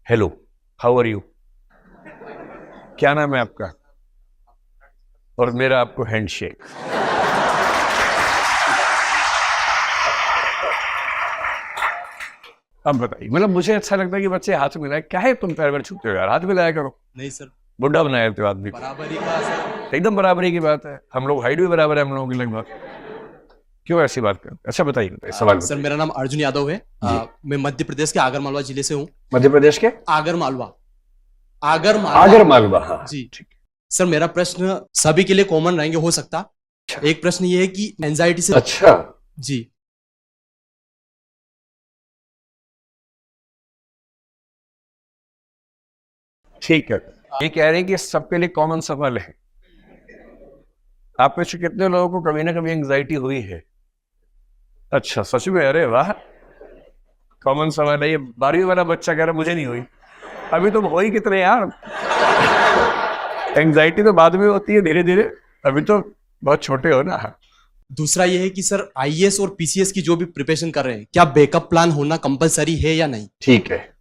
Hello, how are you? क्या नाम है आपका? और मेरा आपको हैंडशेक। अब बताइए, मतलब मुझे अच्छा लगता है कि बच्चे हाथ मिलाए। क्या है तुम पैर छूते हो यार, हाथ मिलाया करो। नहीं सर, बुढ़ा बनाया थे आदमी को। बराबरी का सर। एकदम बराबरी की बात है, हम लोग हाइट भी बराबर है हम लोगों की लगभग। क्यों ऐसी बात कर? अच्छा बताइए, सवाल सर बताइए। मेरा नाम अर्जुन यादव है। जी। मैं मध्य प्रदेश के आगर मालवा जिले से हूँ। मध्य प्रदेश के आगर मालवा, आगर मालवा। आगर मालवा, हाँ जी। ठीक है। सर मेरा प्रश्न सभी के लिए कॉमन रहेंगे हो सकता। एक प्रश्न ये है कि एंजाइटी से। अच्छा, जी। ठीक है। ये कह रहे हैं कि सबके लिए कॉमन सवाल है। आप में से कितने लोगों को कभी ना कभी एंग्जाइटी हुई है? अच्छा, सच में? अरे वाह, कॉमन सवाल है ये। 12वीं वाला बच्चा कह रहा मुझे नहीं हुई। अभी तुम हो ही कितने यार। एंग्जाइटी तो बाद में होती है धीरे धीरे, अभी तो बहुत छोटे हो ना। दूसरा ये है कि सर आईएएस और पीसीएस की जो भी प्रिपरेशन कर रहे हैं, क्या बैकअप प्लान होना कंपलसरी है या नहीं? ठीक है।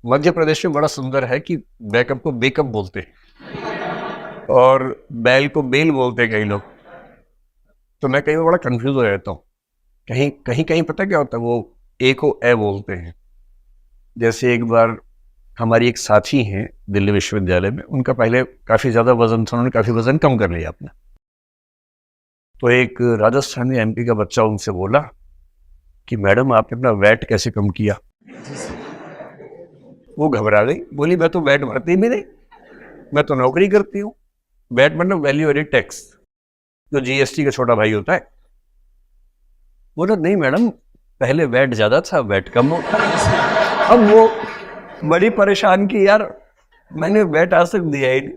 मध्य प्रदेश में बड़ा सुंदर है कि बैकअप को बेकअप बोलते हैं और बैल को बेल बोलते हैं कई लोग। तो मैं कई बार बड़ा कंफ्यूज हो जाता हूँ। कहीं कहीं कहीं पता क्या होता है, वो ए को ए बोलते हैं। जैसे एक बार हमारी एक साथी हैं दिल्ली विश्वविद्यालय में, उनका पहले काफी ज्यादा वजन था, उन्होंने काफी वजन कम कर लिया अपना। तो एक राजस्थानी एमपी का बच्चा उनसे बोला कि मैडम आपने अपना वेट कैसे कम किया? वो घबरा गई, बोली मैं तो वेट भरती भी नहीं, मैं तो नौकरी करती हूँ। वेट मतलब वैल्यू एडेड टैक्स, जो जीएसटी का छोटा भाई होता है। बोला नहीं मैडम, पहले वेट ज्यादा था, वेट कम होता है। अब वो बड़ी परेशान की यार, मैंने वेट आज तक दिया ही नहीं,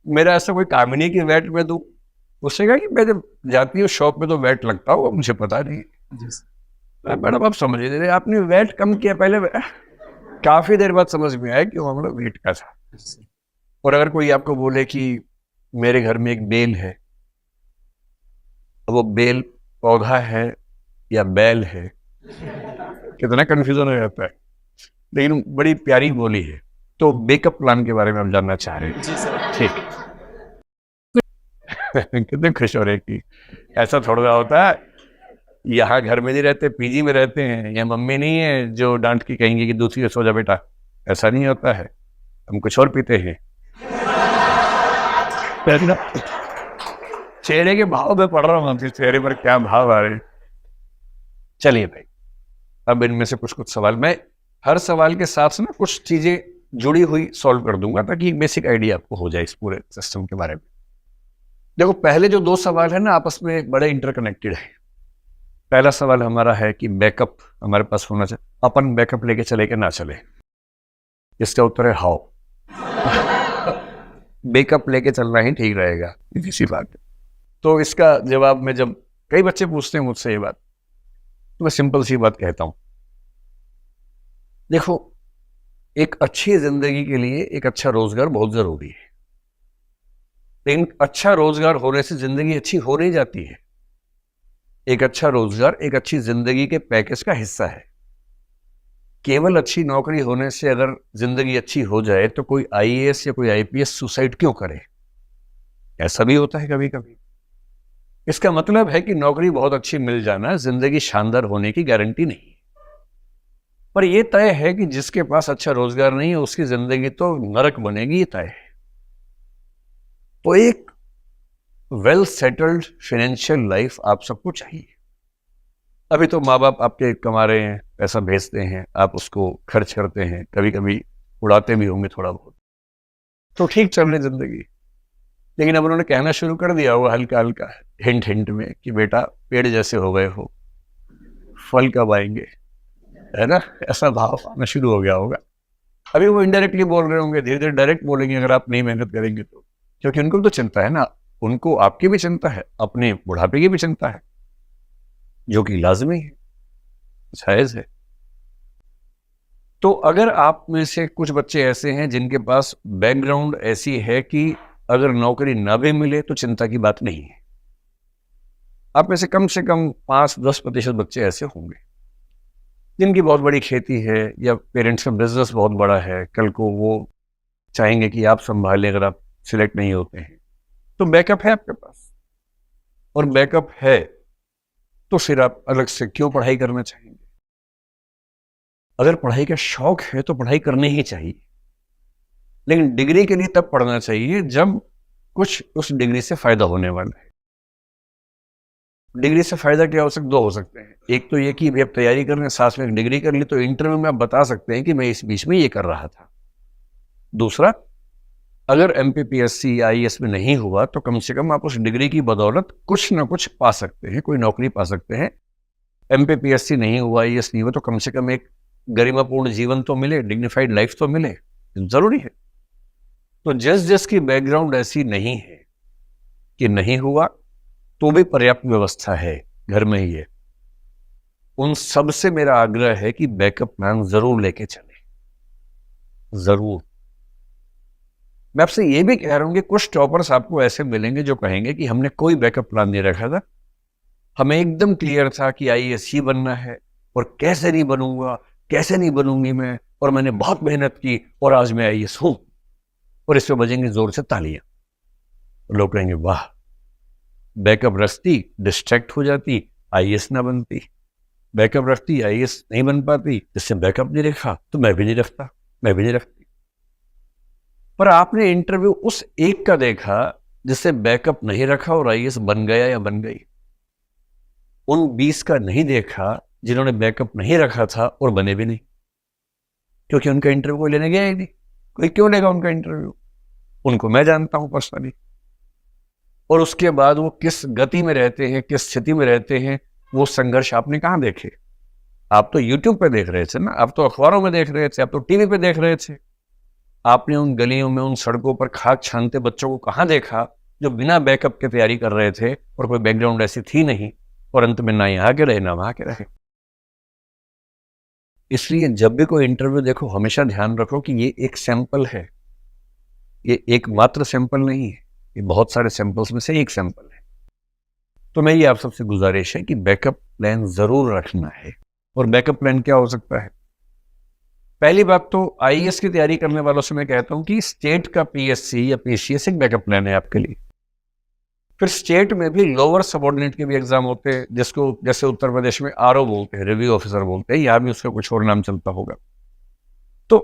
मेरा ऐसा कोई काम ही नहीं कि वेट में दूं। उससे कहा कि मैं जब जाती हूँ शॉप में तो वेट लगता होगा, मुझे पता नहीं। मैडम आप समझ नहीं रहे, आपने वेट कम किया पहले। काफी देर बाद समझ में आया कि वो हमारा वेट का था। और अगर कोई आपको बोले कि मेरे घर में एक बेल है, वो बेल पौधा है या बैल है, कितना कंफ्यूजन हो जाता है। लेकिन बड़ी प्यारी बोली है। तो बेकअप प्लान के बारे में हम जानना चाह रहे हैं। जी सर। ठीक है। कितने खुश हो रहे कि ऐसा थोड़ा होता है। यहाँ घर में नहीं रहते, पीजी में रहते हैं। यहाँ मम्मी नहीं है जो डांट के कहेंगे कि दूसरी सो जा बेटा। ऐसा नहीं होता है, हम कुछ और पीते हैं। चेहरे के भाव में पढ़ रहा हूँ, आपके चेहरे पर क्या भाव आ रहे हैं। चलिए भाई, अब इनमें से कुछ कुछ सवाल मैं हर सवाल के साथ ना कुछ चीजें जुड़ी हुई सॉल्व कर दूंगा, ताकि एक बेसिक आइडिया आपको हो जाए इस पूरे सिस्टम के बारे में। देखो, पहले जो दो सवाल है ना आपस में बड़े इंटरकनेक्टेड है। पहला सवाल हमारा है कि बैकअप हमारे पास होना चाहिए, अपन बैकअप लेके चले कि ना चले। इसका उत्तर है हाउ। बैकअप लेके चलना ही ठीक रहेगा, इसी बात है। तो इसका जवाब में जब कई बच्चे पूछते हैं मुझसे ये बात, तो मैं सिंपल सी बात कहता हूं। देखो, एक अच्छी जिंदगी के लिए एक अच्छा रोजगार बहुत जरूरी है, लेकिन अच्छा रोजगार होने से जिंदगी अच्छी हो नहीं जाती है। एक अच्छा रोजगार एक अच्छी जिंदगी के पैकेज का हिस्सा है। केवल अच्छी नौकरी होने से अगर जिंदगी अच्छी हो जाए तो कोई आईएएस या कोई आईपीएस सुसाइड क्यों करे? ऐसा भी होता है कभी कभी। इसका मतलब है कि नौकरी बहुत अच्छी मिल जाना जिंदगी शानदार होने की गारंटी नहीं। पर यह तय है कि जिसके पास अच्छा रोजगार नहीं है उसकी जिंदगी तो नरक बनेगी, ये तय है। तो एक वेल सेटल्ड फाइनेंशियल लाइफ आप सबको चाहिए। अभी तो माँ बाप आपके कमा रहे हैं, पैसा भेजते हैं, आप उसको खर्च करते हैं, कभी कभी उड़ाते भी होंगे थोड़ा बहुत, तो ठीक चल रही जिंदगी। लेकिन अब उन्होंने कहना शुरू कर दिया होगा हल्का हल्का, हिंट हिंट में, कि बेटा पेड़ जैसे हो गए हो, फल कब आएंगे, है ना? ऐसा भाव आना शुरू हो गया होगा। अभी वो इनडायरेक्टली बोल रहे होंगे, धीरे धीरे डायरेक्ट बोलेंगे अगर आप नहीं मेहनत करेंगे तो। क्योंकि उनको भी तो चिंता है ना, उनको आपकी भी चिंता है, अपने बुढ़ापे की भी चिंता है, जो कि लाजमी है, जायज है। तो अगर आप में से कुछ बच्चे ऐसे हैं जिनके पास बैकग्राउंड ऐसी है कि अगर नौकरी ना भी मिले तो चिंता की बात नहीं है, आप में से कम 5-10% बच्चे ऐसे होंगे। जिनकी बहुत बड़ी खेती है या पेरेंट्स का बिजनेस बहुत बड़ा है, कल को वो चाहेंगे कि आप संभालें अगर आप सिलेक्ट नहीं होते हैं, तो बैकअप है आपके पास। और बैकअप है तो फिर आप अलग से क्यों पढ़ाई करना चाहेंगे? अगर पढ़ाई का शौक है तो पढ़ाई करनी ही चाहिए, लेकिन डिग्री के लिए तब पढ़ना चाहिए जब कुछ उस डिग्री से फायदा होने वाला है। डिग्री से फायदा क्या हो सकता? दो हो सकते हैं। एक तो ये कि भी आप तैयारी कर रहे हैं, साथ में डिग्री कर ली, तो इंटरव्यू में आप बता सकते हैं कि मैं इस बीच में ये कर रहा था। दूसरा, अगर एमपीपीएससी या आईएएस में नहीं हुआ तो कम से कम आप उस डिग्री की बदौलत कुछ ना कुछ पा सकते हैं, कोई नौकरी पा सकते हैं। एमपीपीएससी नहीं हुआ, आईएएस नहीं हुआ, तो कम से कम एक गरिमापूर्ण जीवन तो मिले, डिग्निफाइड लाइफ तो मिले, जरूरी है। तो जिसकी बैकग्राउंड ऐसी नहीं है कि नहीं हुआ तो भी पर्याप्त व्यवस्था है, घर में ही है, उन सब से मेरा आग्रह है कि बैकअप प्लान जरूर लेके चले, जरूर। मैं आपसे ये भी कह रहा हूं कि कुछ टॉपर्स आपको ऐसे मिलेंगे जो कहेंगे कि हमने कोई बैकअप प्लान नहीं रखा था, हमें एकदम क्लियर था कि आईएएस ही बनना है, और कैसे नहीं बनूंगा, कैसे नहीं बनूंगी मैं, और मैंने बहुत मेहनत की और आज मैं आईएएस हूं। और इस पे बजेंगे जोर से तालियां, लोग कहेंगे वाह, बैकअप रखती, डिस्ट्रैक्ट हो जाती, आईएएस ना बनती, बैकअप रखती, आईएएस नहीं बन पाती, जिससे बैकअप नहीं रखा तो मैं भी नहीं रखता, मैं भी नहीं रखती। पर आपने इंटरव्यू उस एक का देखा जिससे बैकअप नहीं रखा और आईएएस बन गया या बन गई। उन 20 का नहीं देखा जिन्होंने बैकअप नहीं रखा था और बने भी नहीं, क्योंकि उनका इंटरव्यू कोई लेने गया ही नहीं। कोई क्यों लेगा उनका इंटरव्यू? उनको मैं जानता हूं पर्सनली। और उसके बाद वो किस गति में रहते हैं, किस स्थिति में रहते हैं, वो संघर्ष आपने कहां देखे? आप तो यूट्यूब पे देख रहे थे ना, आप तो अखबारों में देख रहे थे, आप तो टीवी पे देख रहे थे। आपने उन गलियों में, उन सड़कों पर खाक छानते बच्चों को कहां देखा जो बिना बैकअप के तैयारी कर रहे थे और कोई बैकग्राउंड ऐसी थी नहीं, और अंत में ना यहाँ के रहे ना वहां के रहे। इसलिए जब भी कोई इंटरव्यू देखो, हमेशा ध्यान रखो कि ये एक सैंपल है, ये एकमात्र सैंपल नहीं है, ये बहुत सारे सैंपल्स में से एक सैंपल है। तो मेरी आप सबसे गुजारिश है कि बैकअप प्लान जरूर रखना है। और बैकअप प्लान क्या हो सकता है? पहली बात तो आईएएस की तैयारी करने वालों से मैं कहता हूं कि स्टेट का पीएससी या पीसीएस एक बैकअप प्लान है आपके लिए। फिर स्टेट में भी लोअर सबऑर्डिनेट के भी एग्जाम होते हैं, जिसको जैसे उत्तर प्रदेश में आरओ बोलते हैं, रिव्यू ऑफिसर बोलते हैं, यहाँ भी उसका कुछ और नाम चलता होगा। तो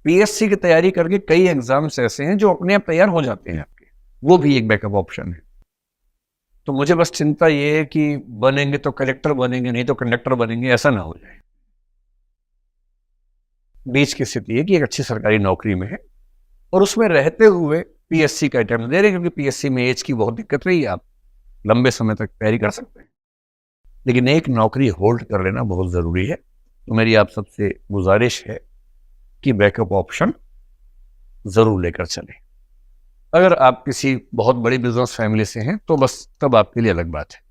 पीएससी की तैयारी करके कई एग्जाम्स ऐसे हैं जो अपने आप तैयार हो जाते हैं आपके, वो भी एक बैकअप ऑप्शन है। तो मुझे बस चिंता ये है कि बनेंगे तो कलेक्टर बनेंगे, नहीं तो कंडक्टर बनेंगे, ऐसा ना हो जाए। बीच की स्थिति है कि एक अच्छी सरकारी नौकरी में है और उसमें रहते हुए पीएससी का अटेम्प्ट दे रहे हैं, क्योंकि पीएससी में एज की बहुत दिक्कत रही है, आप लंबे समय तक तैयारी कर सकते हैं, लेकिन एक नौकरी होल्ड कर लेना बहुत जरूरी है। तो मेरी आप सबसे गुजारिश है कि बैकअप ऑप्शन जरूर लेकर चलें। अगर आप किसी बहुत बड़ी बिजनेस फैमिली से हैं तो बस तब आपके लिए अलग बात है।